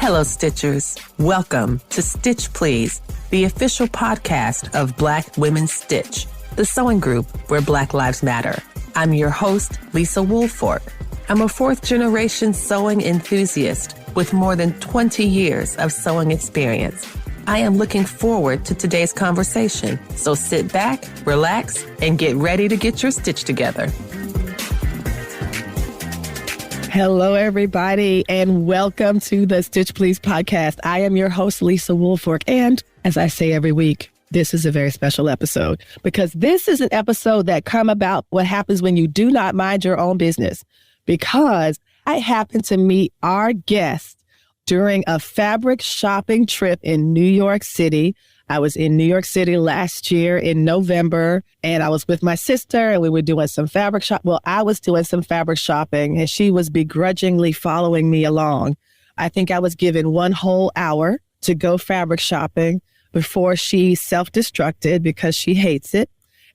Hello, Stitchers. Welcome to Stitch Please, the official podcast of Black Women Stitch, the sewing group where Black Lives Matter. I'm your host, Lisa Woolfork. I'm a fourth-generation sewing enthusiast with more than 20 years of sewing experience. I am looking forward to today's conversation, so sit back, relax, and get ready to get your stitch together. Hello, everybody, and welcome to the Stitch Please podcast. I am your host, Lisa Woolfork, and as I say every week, this is a very special episode because this is an episode that come about what happens when you do not mind your own business, because I happened to meet our guest during a fabric shopping trip in New York City. I was in New York City last year in November, and I was with my sister, and we were doing some fabric shop. Well, I was doing some fabric shopping, and she was begrudgingly following me along. I think I was given 1 whole hour to go fabric shopping before she self-destructed because she hates it.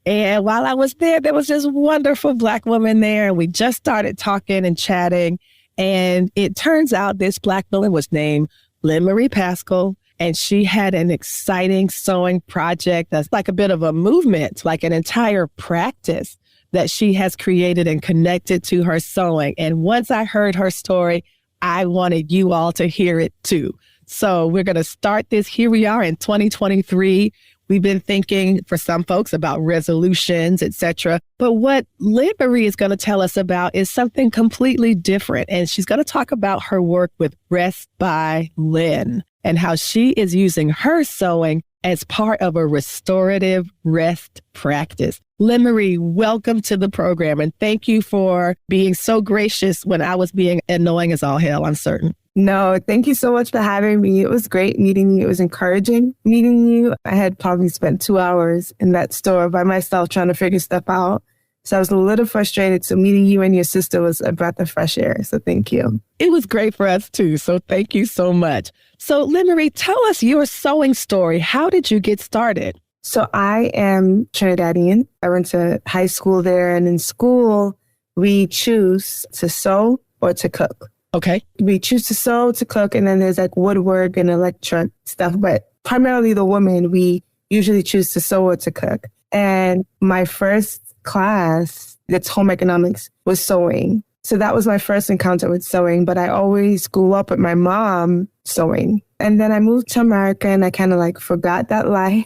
And while I was there was this wonderful Black woman there, and we just started talking and chatting. And it turns out this Black woman was named Lynn Marie Pascal. And she had an exciting sewing project that's like a bit of a movement, like an entire practice that she has created and connected to her sewing. And once I heard her story, I wanted you all to hear it too. So we're going to start this. Here we are in 2023. We've been thinking for some folks about resolutions, etc. But what Lynn Marie is going to tell us about is something completely different. And she's going to talk about her work with Rest by Lynn and how she is using her sewing as part of a restorative rest practice. Lynn Marie, welcome to the program. And thank you for being so gracious when I was being annoying as all hell, I'm certain. No, thank you so much for having me. It was great meeting you. It was encouraging meeting you. I had probably spent 2 hours in that store by myself trying to figure stuff out. So I was a little frustrated. So meeting you and your sister was a breath of fresh air. So thank you. It was great for us too. So thank you so much. So Lynn Marie, tell us your sewing story. How did you get started? So I am Trinidadian. I went to high school there, and in school, we choose to sew or to cook. Okay. We choose to sew, to cook, and then there's like woodwork and electric stuff. But primarily the women, we usually choose to sew or to cook. And my first class, that's home economics, was sewing. So that was my first encounter with sewing. But I always grew up with my mom sewing. And then I moved to America and I kind of like forgot that life.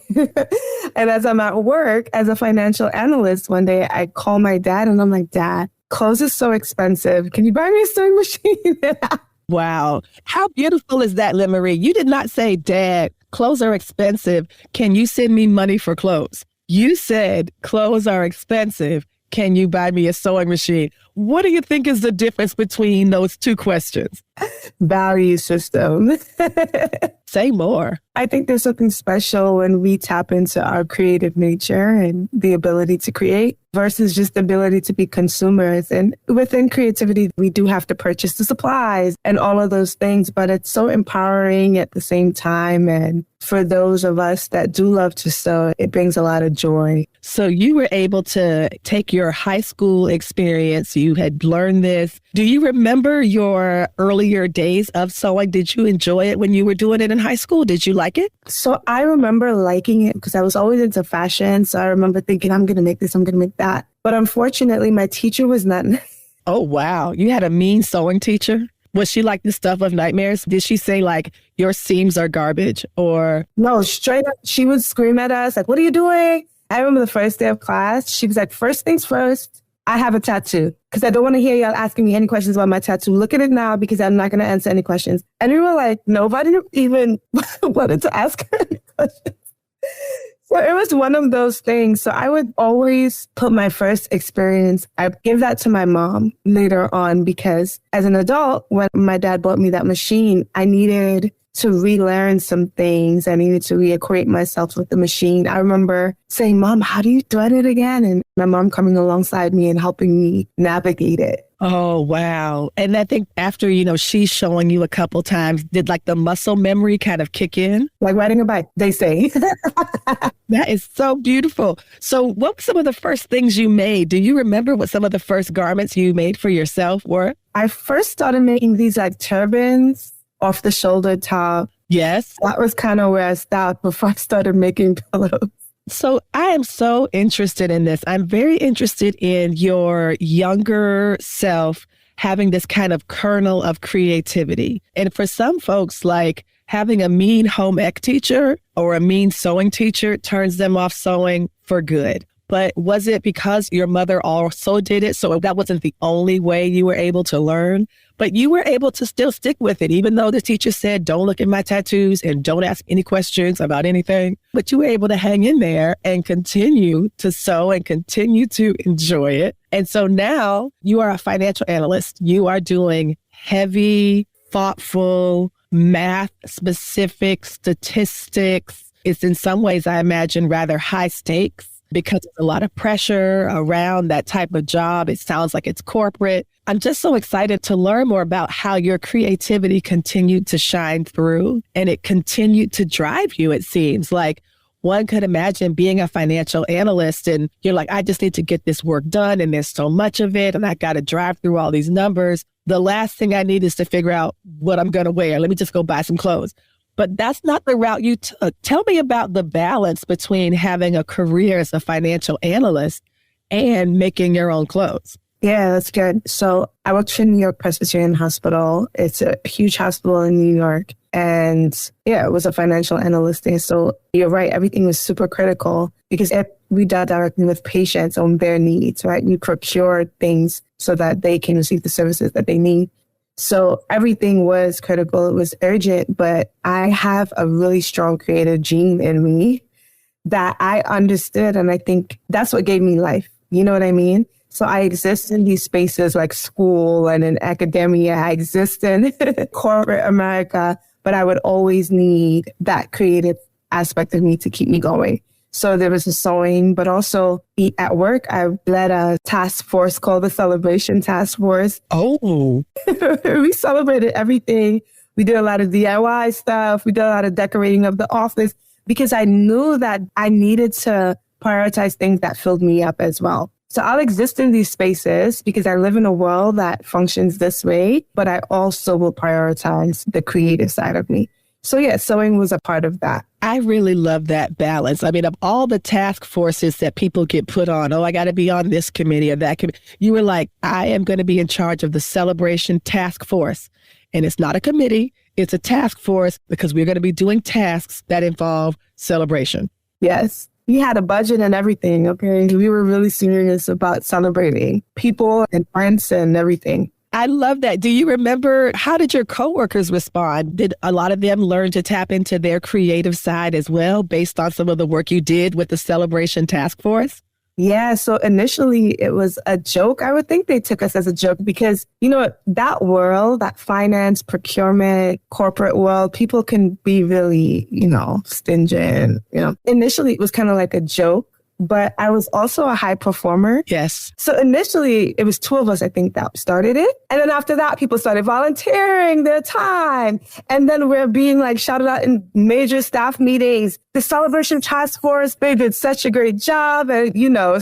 And as I'm at work as a financial analyst, one day I call my dad and I'm like, Dad, clothes is so expensive. Can you buy me a sewing machine? Wow. How beautiful is that, Lynn Marie? You did not say, Dad, clothes are expensive. Can you send me money for clothes? You said, clothes are expensive. Can you buy me a sewing machine? What do you think is the difference between those two questions? Value system. Say more. I think there's something special when we tap into our creative nature and the ability to create versus just the ability to be consumers. And within creativity, we do have to purchase the supplies and all of those things, but it's so empowering at the same time. And for those of us that do love to sew, it brings a lot of joy. So you were able to take your high school experience. You had learned this. Do you remember your earlier days of sewing? Did you enjoy it when you were doing it in high school? Did you like it? So I remember liking it because I was always into fashion. So I remember thinking, I'm going to make this, I'm going to make that. But unfortunately, my teacher was not nice. Oh, wow. You had a mean sewing teacher? Was she like the stuff of nightmares? Did she say like, your seams are garbage or? No, straight up, she would scream at us like, what are you doing? I remember the first day of class, she was like, first things first, I have a tattoo because I don't want to hear y'all asking me any questions about my tattoo. Look at it now because I'm not going to answer any questions. And we were like, nobody even wanted to ask her any questions. So it was one of those things. So I would always put my first experience, I give that to my mom later on because as an adult, when my dad bought me that machine, I needed to relearn some things. I needed to reacquaint myself with the machine. I remember saying, Mom, how do you thread it again? And my mom coming alongside me and helping me navigate it. Oh, wow. And I think after, she's showing you a couple times, did like the muscle memory kind of kick in? Like riding a bike, they say. That is so beautiful. So what were some of the first things you made? Do you remember what some of the first garments you made for yourself were? I first started making these like turbans off the shoulder top. Yes. That was kind of where I stopped before I started making pillows. So I am so interested in this. I'm very interested in your younger self having this kind of kernel of creativity. And for some folks, like having a mean home ec teacher or a mean sewing teacher turns them off sewing for good. But was it because your mother also did it? So that wasn't the only way you were able to learn, but you were able to still stick with it, even though the teacher said, don't look at my tattoos and don't ask any questions about anything. But you were able to hang in there and continue to sew and continue to enjoy it. And so now you are a financial analyst. You are doing heavy, thoughtful, math-specific statistics. It's in some ways, I imagine, rather high stakes, because there's a lot of pressure around that type of job. It sounds like it's corporate. I'm just so excited to learn more about how your creativity continued to shine through and it continued to drive you, it seems. Like one could imagine being a financial analyst and you're like, I just need to get this work done and there's so much of it and I got to drive through all these numbers. The last thing I need is to figure out what I'm going to wear. Let me just go buy some clothes. But that's not the route you took. Tell me about the balance between having a career as a financial analyst and making your own clothes. Yeah, that's good. So I worked for New York Presbyterian Hospital. It's a huge hospital in New York. And yeah, it was a financial analyst there. So you're right. Everything was super critical because we dealt directly with patients on their needs, right? You procure things so that they can receive the services that they need. So everything was critical. It was urgent, but I have a really strong creative gene in me that I understood. And I think that's what gave me life. You know what I mean? So I exist in these spaces like school and in academia. I exist in corporate America, but I would always need that creative aspect of me to keep me going. So there was the sewing, but also at work, I led a task force called the Celebration Task Force. Oh. We celebrated everything. We did a lot of DIY stuff. We did a lot of decorating of the office because I knew that I needed to prioritize things that filled me up as well. So I'll exist in these spaces because I live in a world that functions this way, but I also will prioritize the creative side of me. So yeah, sewing was a part of that. I really love that balance. I mean, of all the task forces that people get put on, I got to be on this committee or that committee. You were like, I am going to be in charge of the Celebration Task Force. And it's not a committee, it's a task force because we're going to be doing tasks that involve celebration. Yes. We had a budget and everything, okay? We were really serious about celebrating people and friends and everything. I love that. Do you remember, how did your coworkers respond? Did a lot of them learn to tap into their creative side as well, based on some of the work you did with the Celebration Task Force? Yeah, so initially it was a joke. I would think they took us as a joke because, you know, that world, that finance, procurement, corporate world, people can be really, stingy. And, initially it was kind of like a joke. But I was also a high performer. Yes. So initially, it was two of us, I think, that started it. And then after that, people started volunteering their time. And then we're being shouted out in major staff meetings. The Celebration Task Force, they did such a great job. And,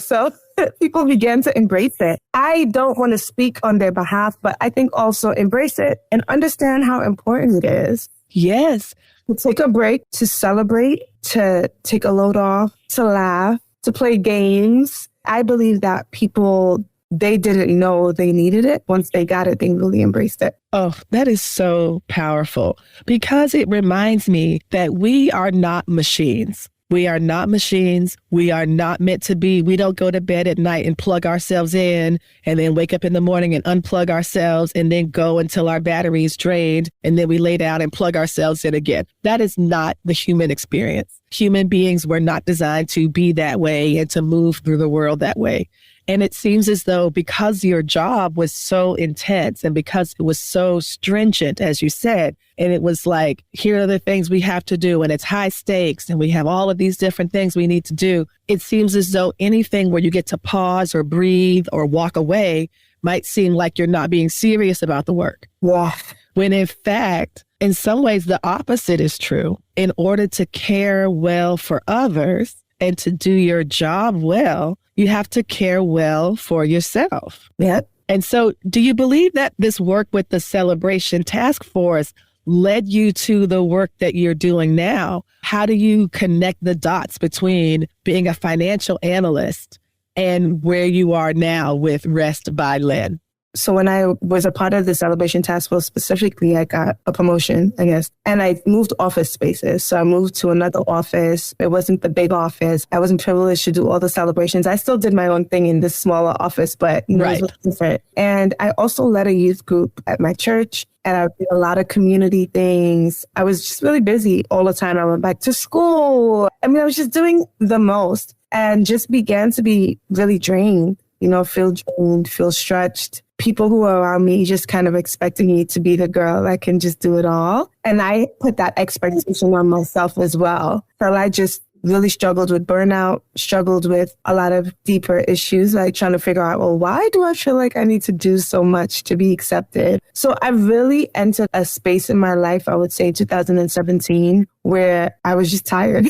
so people began to embrace it. I don't want to speak on their behalf, but I think also embrace it and understand how important it is. Yes. To take a break, to celebrate, to take a load off, to laugh, to play games. I believe that people, they didn't know they needed it. Once they got it, they really embraced it. Oh, that is so powerful because it reminds me that we are not machines. We are not machines. We are not meant to be. We don't go to bed at night and plug ourselves in and then wake up in the morning and unplug ourselves and then go until our battery is drained. And then we lay down and plug ourselves in again. That is not the human experience. Human beings were not designed to be that way and to move through the world that way. And it seems as though because your job was so intense and because it was so stringent, as you said, and it was like, here are the things we have to do, and it's high stakes, and we have all of these different things we need to do. It seems as though anything where you get to pause or breathe or walk away might seem like you're not being serious about the work. Yeah. When in fact, in some ways, the opposite is true. In order to care well for others and to do your job well, you have to care well for yourself. Yep. And so do you believe that this work with the Celebration Task Force led you to the work that you're doing now? How do you connect the dots between being a financial analyst and where you are now with Rest by Lynn? So when I was a part of the celebration task force, specifically, I got a promotion, I guess, and I moved office spaces. So I moved to another office. It wasn't the big office. I wasn't privileged to do all the celebrations. I still did my own thing in this smaller office, but it was different. And I also led a youth group at my church. And I did a lot of community things. I was just really busy all the time. I went back to school. I mean, I was just doing the most and just began to be really drained, feel drained, feel stretched. People who were around me just kind of expecting me to be the girl that can just do it all. And I put that expectation on myself as well. So I just really struggled with burnout, struggled with a lot of deeper issues, like trying to figure out, well, why do I feel like I need to do so much to be accepted? So I really entered a space in my life, I would say 2017, where I was just tired.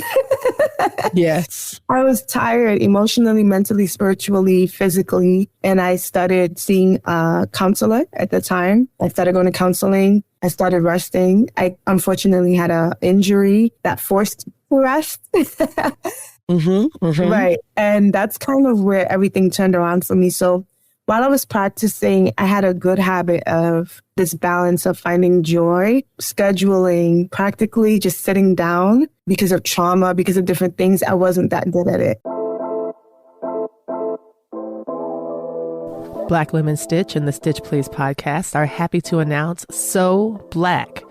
Yes. I was tired emotionally, mentally, spiritually, physically. And I started seeing a counselor at the time. I started going to counseling. I started resting. I unfortunately had an injury that forced me to rest. Right. And that's kind of where everything turned around for me. So while I was practicing, I had a good habit of this balance of finding joy, scheduling, practically just sitting down because of trauma, because of different things. I wasn't that good at it. Black Women Stitch and the Stitch Please podcast are happy to announce So Black,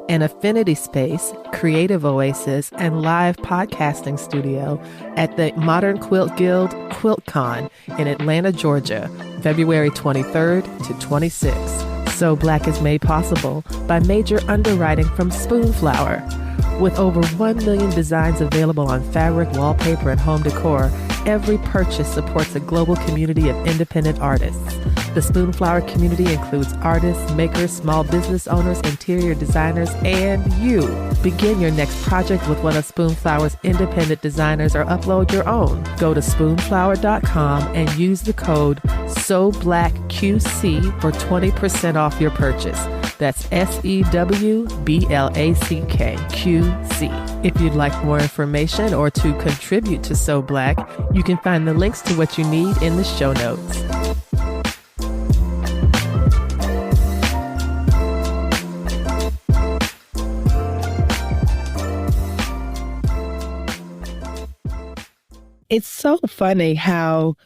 an affinity space, creative oasis, and live podcasting studio at the Modern Quilt Guild QuiltCon in Atlanta, Georgia, February 23rd to 26th. So Black is made possible by major underwriting from Spoonflower. With over 1 million designs available on fabric, wallpaper, and home decor, every purchase supports a global community of independent artists. The Spoonflower community includes artists, makers, small business owners, interior designers, and you. Begin your next project with one of Spoonflower's independent designers or upload your own. Go to spoonflower.com and use the code SOBLACQC for 20% off your purchase. That's SEWBLACKQC. If you'd like more information or to contribute to So Black, you can find the links to what you need in the show notes. It's so funny how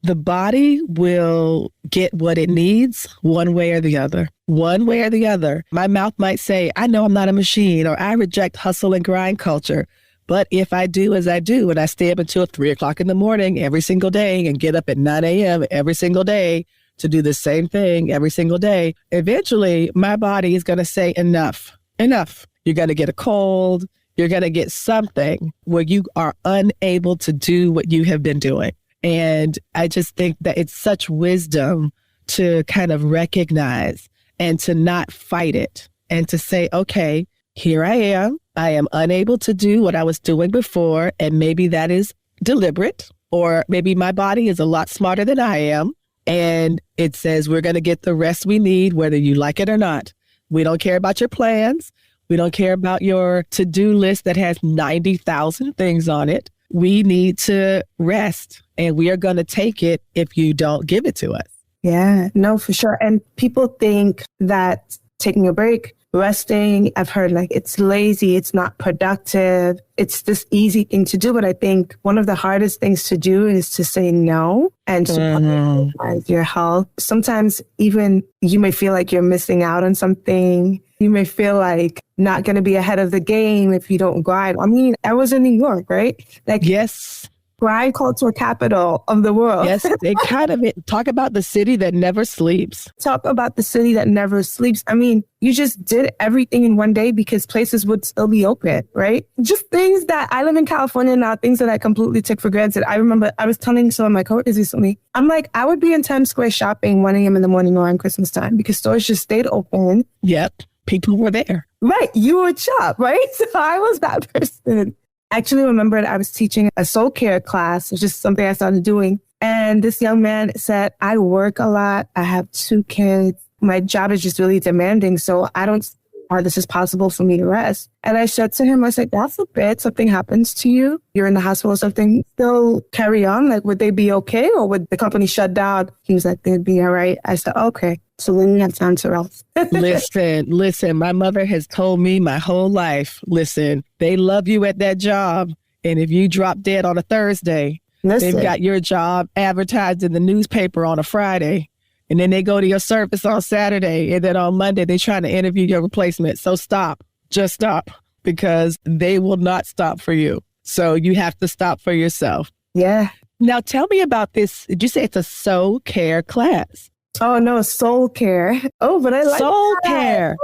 the body will get what it needs one way or the other. One way or the other. My mouth might say, I know I'm not a machine, or I reject hustle and grind culture. But if I do as I do, and I stay up until 3 o'clock in the morning every single day and get up at 9 a.m. every single day to do the same thing every single day, eventually my body is going to say enough. You're going to get a cold. You're going to get something where you are unable to do what you have been doing. And I just think that it's such wisdom to kind of recognize and to not fight it and to say, okay, here I am. I am unable to do what I was doing before. And maybe that is deliberate, or maybe my body is a lot smarter than I am. And it says we're going to get the rest we need, whether you like it or not. We don't care about your plans. We don't care about your to-do list that has 90,000 things on it. We need to rest, and we are going to take it if you don't give it to us. Yeah, no, for sure. And people think that taking a break, resting, I've heard like it's lazy, it's not productive, it's this easy thing to do. But I think one of the hardest things to do is to say no and to prioritize your health. Sometimes even you may feel like you're missing out on something. You may feel like not going to be ahead of the game if you don't grind. I mean, I was in New York, right? Like, yes. Grind culture capital of the world. Yes, they kind of talk about the city that never sleeps. Talk about the city that never sleeps. I mean, you just did everything in one day because places would still be open, right? Just things that I live in California now, things that I completely took for granted. I remember I was telling some of my coworkers recently, I'm like, I would be in Times Square shopping 1 a.m. in the morning around Christmas time because stores just stayed open. Yep. People were there. Right. You would shop, right? So I was that person. I actually remembered I was teaching a soul care class. It's just something I started doing. And this young man said, I work a lot. I have 2 kids. My job is just really demanding. So I don't see how this is possible for me to rest. And I said to him, I said, God forbid something happens to you, you're in the hospital or something, still carry on? Like, would they be okay? Or would the company shut down? He was like, they'd be all right. I said, okay. So when you have time to rest. Listen, my mother has told me my whole life, listen, they love you at that job. And if you drop dead on a Thursday, they've got your job advertised in the newspaper on a Friday. And then they go to your service on Saturday. And then on Monday, they're trying to interview your replacement. So stop. Just stop. Because they will not stop for you. So you have to stop for yourself. Yeah. Now tell me about this. Did you say it's a soul care class? Oh, no, soul care. Oh, but I like soul that. Care.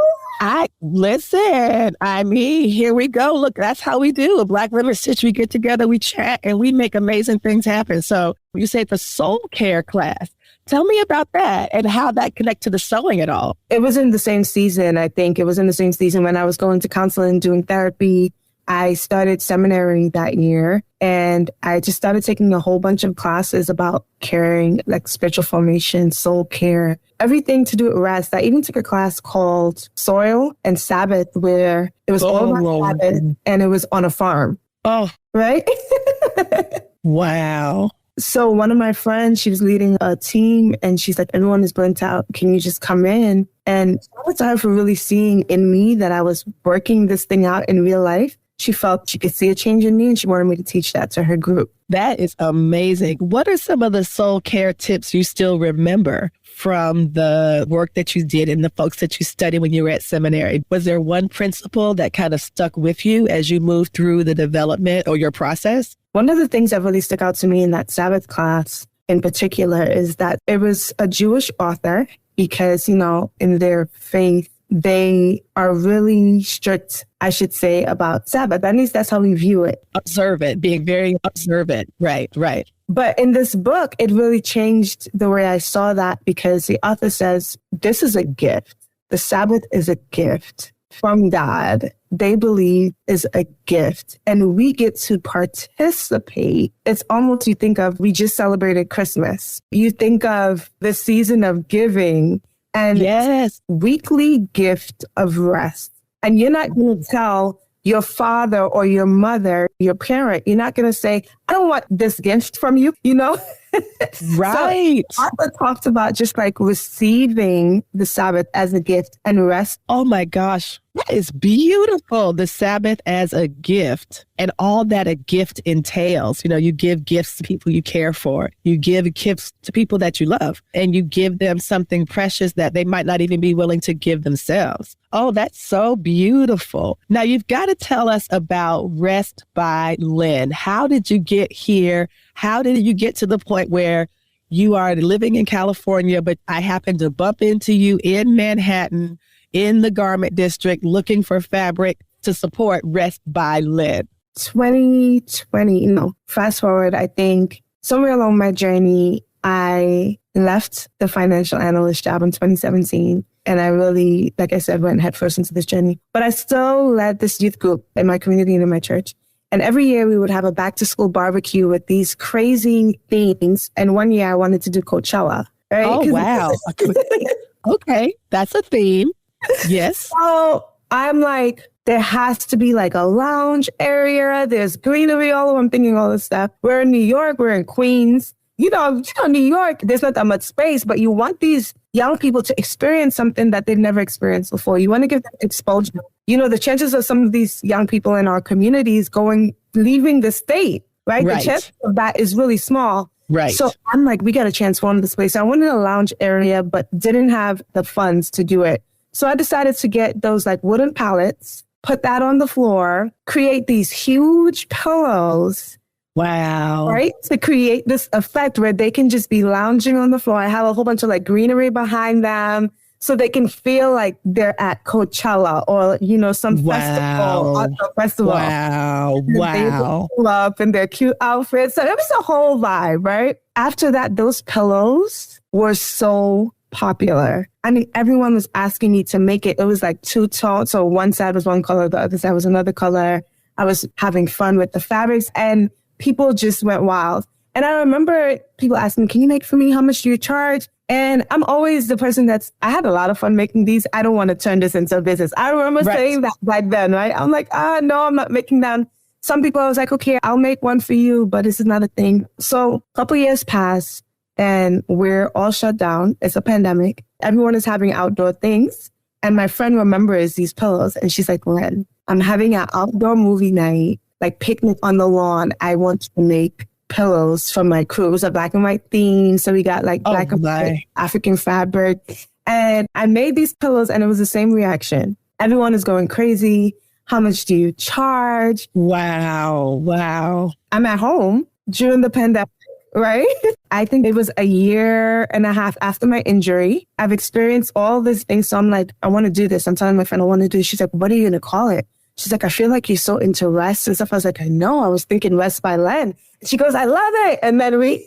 Listen, I mean, here we go. Look, that's how we do. A Black Women Stitch, we get together, we chat, and we make amazing things happen. So you say it's a soul care class. Tell me about that and how that connects to the sewing at all. It was in the same season, I think. It was in the same season when I was going to counseling, doing therapy. I started seminary that year, and I just started taking a whole bunch of classes about caring, like spiritual formation, soul care, everything to do with rest. I even took a class called Soil and Sabbath, where it was all about Sabbath, and it was on a farm. Oh, right? Wow. So one of my friends, she was leading a team, and she's like, everyone is burnt out. Can you just come in? And I was tired for really seeing in me that I was working this thing out in real life. She felt she could see a change in me, and she wanted me to teach that to her group. That is amazing. What are some of the soul care tips you still remember from the work that you did and the folks that you studied when you were at seminary? Was there one principle that kind of stuck with you as you moved through the development or your process? One of the things that really stuck out to me in that Sabbath class in particular is that it was a Jewish author because, you know, in their faith, they are really strict, I should say, about Sabbath. At least that's how we view it. Observant, being very observant. Right. But in this book, it really changed the way I saw that because the author says, this is a gift. The Sabbath is a gift from God. They believe is a gift, and we get to participate. It's almost, you think of, we just celebrated Christmas. You think of the season of giving and yes, weekly gift of rest. And you're not going to tell your father or your mother, your parent, you're not going to say, I don't want this gift from you, you know? Right. So Arthur talked about just like receiving the Sabbath as a gift and rest. Oh my gosh, that is beautiful. The Sabbath as a gift and all that a gift entails. You know, you give gifts to people you care for. You give gifts to people that you love, and you give them something precious that they might not even be willing to give themselves. Oh, that's so beautiful. Now you've got to tell us about Rest by Lynn. How did you get here? How did you get to the point where you are living in California, but I happened to bump into you in Manhattan, in the garment district, looking for fabric to support Rest by Lynn? 2020, fast forward, I think somewhere along my journey, I left the financial analyst job in 2017. And I really, like I said, went headfirst into this journey. But I still led this youth group in my community and in my church. And every year we would have a back to school barbecue with these crazy themes. And one year I wanted to do Coachella. Right? Oh, wow. Okay. That's a theme. Yes. So I'm like, there has to be like a lounge area. There's greenery all over. I'm thinking all this stuff. We're in New York. We're in Queens. You know, New York, there's not that much space, but you want these young people to experience something that they've never experienced before. You want to give them exposure. You know, the chances of some of these young people in our communities leaving the state, right? The chance of that is really small. Right. So I'm like, we got to transform this place. I wanted a lounge area, but didn't have the funds to do it. So I decided to get those like wooden pallets, put that on the floor, create these huge pillows. Wow. Right? To create this effect where they can just be lounging on the floor. I have a whole bunch of like greenery behind them so they can feel like they're at Coachella or, you know, some festival. Wow. Wow. They up in their cute outfits. So it was a whole vibe, right? After that, those pillows were so popular. I mean, everyone was asking me to make it. It was like two-tone. So one side was one color, the other side was another color. I was having fun with the fabrics and people just went wild. And I remember people asking, can you make for me? How much do you charge? And I'm always the person I had a lot of fun making these. I don't want to turn this into a business. I remember saying that back then, right? I'm like, no, I'm not making that. Some people, I was like, okay, I'll make one for you, but this is not a thing. So a couple years pass and we're all shut down. It's a pandemic. Everyone is having outdoor things. And my friend remembers these pillows and she's like, Len, I'm having an outdoor movie night, like picnic on the lawn. I want to make pillows for my crew. It was a black and white theme. So we got like black and white African fabric. And I made these pillows and it was the same reaction. Everyone is going crazy. How much do you charge? Wow. I'm at home during the pandemic, right? I think it was a year and a half after my injury. I've experienced all these things. So I'm like, I want to do this. I'm telling my friend I want to do this. She's like, what are you going to call it? She's like, I feel like you're so into rest and stuff. I was like, I know. I was thinking Rest by Len. She goes, I love it. And then we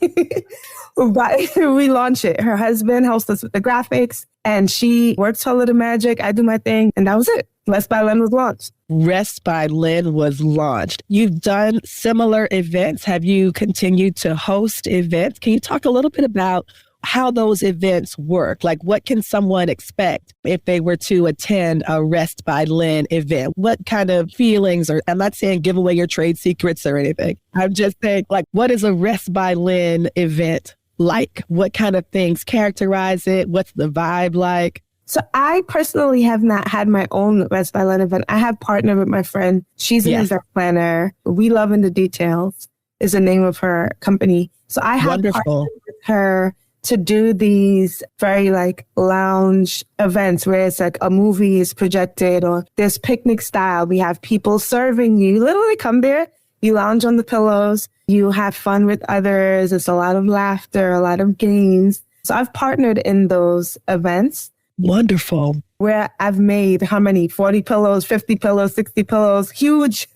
launch it. Her husband helps us with the graphics and she works her little magic. I do my thing. And that was it. Rest by Len was launched. Rest by Len was launched. You've done similar events. Have you continued to host events? Can you talk a little bit about how those events work? Like, what can someone expect if they were to attend a Rest by Len event? What kind of feelings, or I'm not saying give away your trade secrets or anything. I'm just saying, like, what is a Rest by Len event like? What kind of things characterize it? What's the vibe like? So I personally have not had my own Rest by Len event. I have partnered with my friend. She's an event planner. We Love in the Details is the name of her company. So I have partnered with her to do these very like lounge events where it's like a movie is projected or there's picnic style. We have people serving you. You literally come there, you lounge on the pillows, you have fun with others. It's a lot of laughter, a lot of games. So I've partnered in those events. Wonderful. Where I've made how many? 40 pillows, 50 pillows, 60 pillows, huge,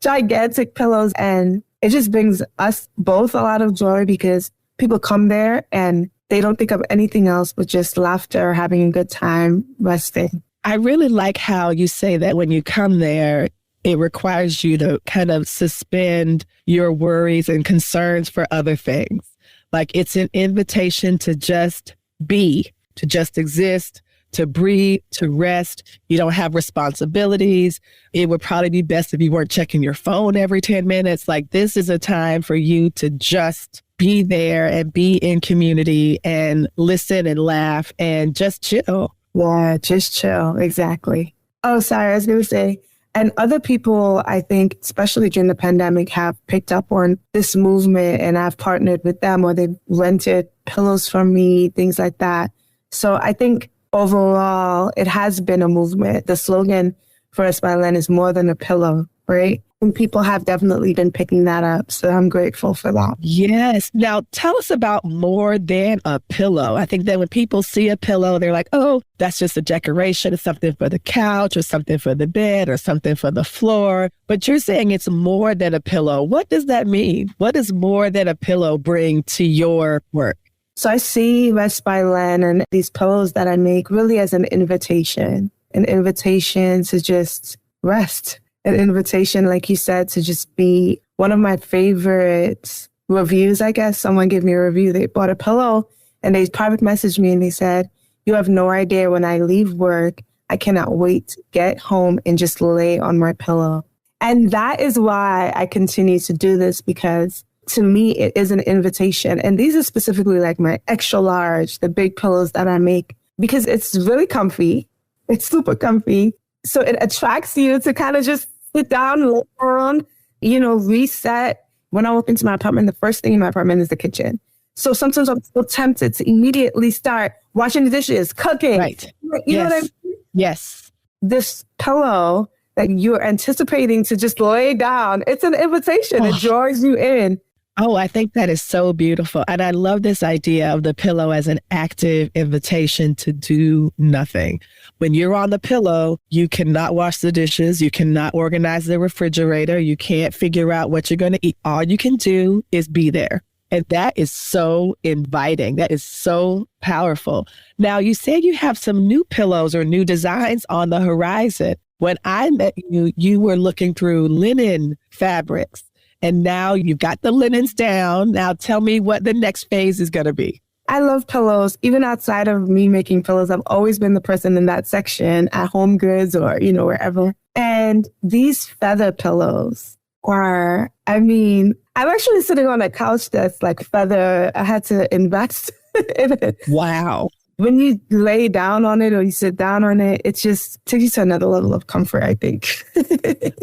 gigantic pillows. And it just brings us both a lot of joy because people come there and they don't think of anything else but just laughter, having a good time, resting. I really like how you say that when you come there, it requires you to kind of suspend your worries and concerns for other things. Like it's an invitation to just be, to just exist, to breathe, to rest. You don't have responsibilities. It would probably be best if you weren't checking your phone every 10 minutes. Like this is a time for you to just be there and be in community and listen and laugh and just chill. Yeah, just chill. Exactly. Oh, sorry. I was going to say, and other people, I think, especially during the pandemic, have picked up on this movement and I've partnered with them or they've rented pillows from me, things like that. So I think overall, it has been a movement. The slogan for Rest by Len is more than a pillow, right? And people have definitely been picking that up. So I'm grateful for that. Yes. Now, tell us about more than a pillow. I think that when people see a pillow, they're like, oh, that's just a decoration. It's something for the couch or something for the bed or something for the floor. But you're saying it's more than a pillow. What does that mean? What does more than a pillow bring to your work? So I see Rest by Len and these pillows that I make really as an invitation to just rest. An invitation, like you said, to just be. One of my favorite reviews, I guess, someone gave me a review. They bought a pillow and they private messaged me and they said, you have no idea when I leave work, I cannot wait to get home and just lay on my pillow. And that is why I continue to do this, because to me, it is an invitation. And these are specifically like my extra large, the big pillows that I make, because it's really comfy. It's super comfy. So it attracts you to kind of just sit down, look around, reset. When I walk into my apartment, the first thing in my apartment is the kitchen. So sometimes I'm so tempted to immediately start washing the dishes, cooking. Right. You know what I mean? Yes. This pillow that you're anticipating to just lay down, it's an invitation. It draws you in. Oh, I think that is so beautiful. And I love this idea of the pillow as an active invitation to do nothing. When you're on the pillow, you cannot wash the dishes. You cannot organize the refrigerator. You can't figure out what you're going to eat. All you can do is be there. And that is so inviting. That is so powerful. Now, you said you have some new pillows or new designs on the horizon. When I met you, you were looking through linen fabrics. And now you've got the linens down. Now tell me what the next phase is going to be. I love pillows. Even outside of me making pillows, I've always been the person in that section at Home Goods or, wherever. And these feather pillows are, I'm actually sitting on a couch that's like feather. I had to invest in it. Wow. When you lay down on it or you sit down on it, it just takes you to another level of comfort, I think.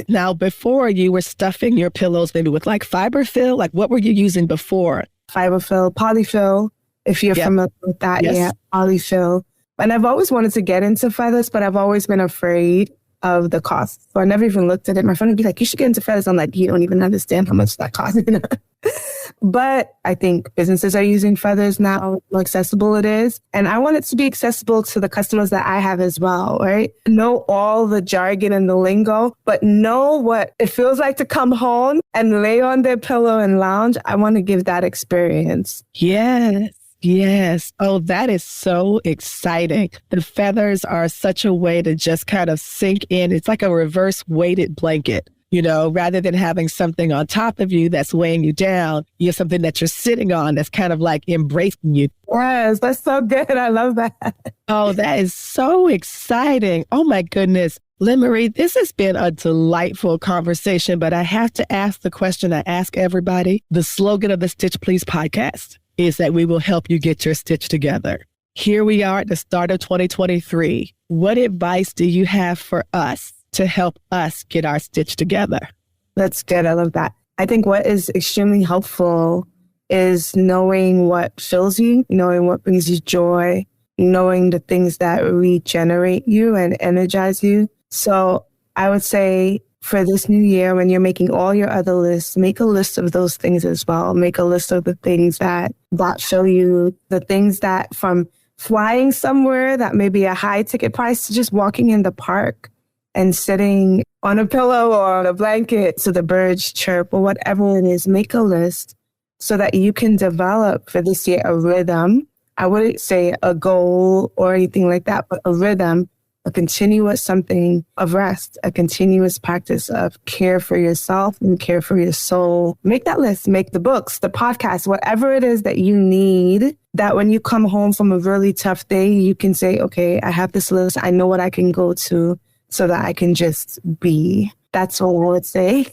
Now, before you were stuffing your pillows maybe with like fiberfill, like what were you using before? Fiberfill, polyfill, if you're familiar with that. Yes. Yeah, polyfill. And I've always wanted to get into feathers, but I've always been afraid of the cost. So I never even looked at it. My friend would be like, you should get into feathers. I'm like, you don't even understand how much that costs. But I think businesses are using feathers now, how accessible it is. And I want it to be accessible to the customers that I have as well, right? Know all the jargon and the lingo, but know what it feels like to come home and lay on their pillow and lounge. I want to give that experience. Yes. Yes. Oh, that is so exciting. The feathers are such a way to just kind of sink in. It's like a reverse weighted blanket, rather than having something on top of you that's weighing you down, you have something that you're sitting on that's kind of like embracing you. Yes, that's so good. I love that. Oh, that is so exciting. Oh, my goodness. Lynn-Marie, this has been a delightful conversation, but I have to ask the question I ask everybody. The slogan of the Stitch Please podcast is that we will help you get your stitch together. Here we are at the start of 2023. What advice do you have for us to help us get our stitch together? That's good. I love that. I think what is extremely helpful is knowing what fills you, knowing what brings you joy, knowing the things that regenerate you and energize you. So I would say for this new year, when you're making all your other lists, make a list of those things as well. Make a list of the things that fill you, the things that from flying somewhere that may be a high ticket price to just walking in the park and sitting on a pillow or on a blanket so the birds chirp or whatever it is. Make a list so that you can develop for this year a rhythm. I wouldn't say a goal or anything like that, but a rhythm, a continuous something of rest, a continuous practice of care for yourself and care for your soul. Make that list, make the books, the podcast, whatever it is that you need, that when you come home from a really tough day, you can say, okay, I have this list. I know what I can go to so that I can just be. That's all I would say.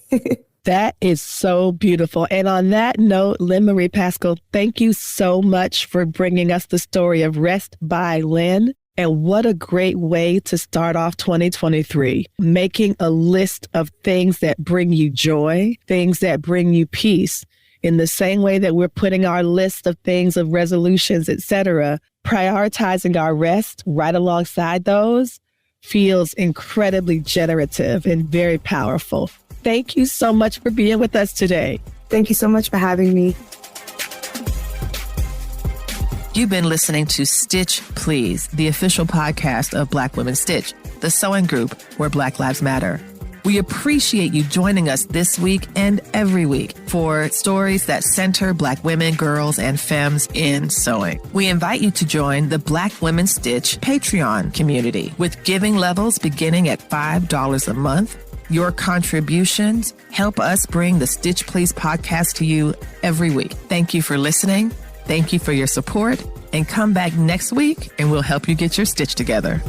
That is so beautiful. And on that note, Lynn-Marie Pascal, thank you so much for bringing us the story of Rest by Lynn. And what a great way to start off 2023, making a list of things that bring you joy, things that bring you peace. In the same way that we're putting our list of things, of resolutions, etc., prioritizing our rest right alongside those feels incredibly generative and very powerful. Thank you so much for being with us today. Thank you so much for having me. You've been listening to Stitch Please, the official podcast of Black Women Stitch, the sewing group where Black Lives Matter. We appreciate you joining us this week and every week for stories that center Black women, girls, and femmes in sewing. We invite you to join the Black Women Stitch Patreon community with giving levels beginning at $5 a month. Your contributions help us bring the Stitch Please podcast to you every week. Thank you for listening. Thank you for your support, and come back next week and we'll help you get your stitch together.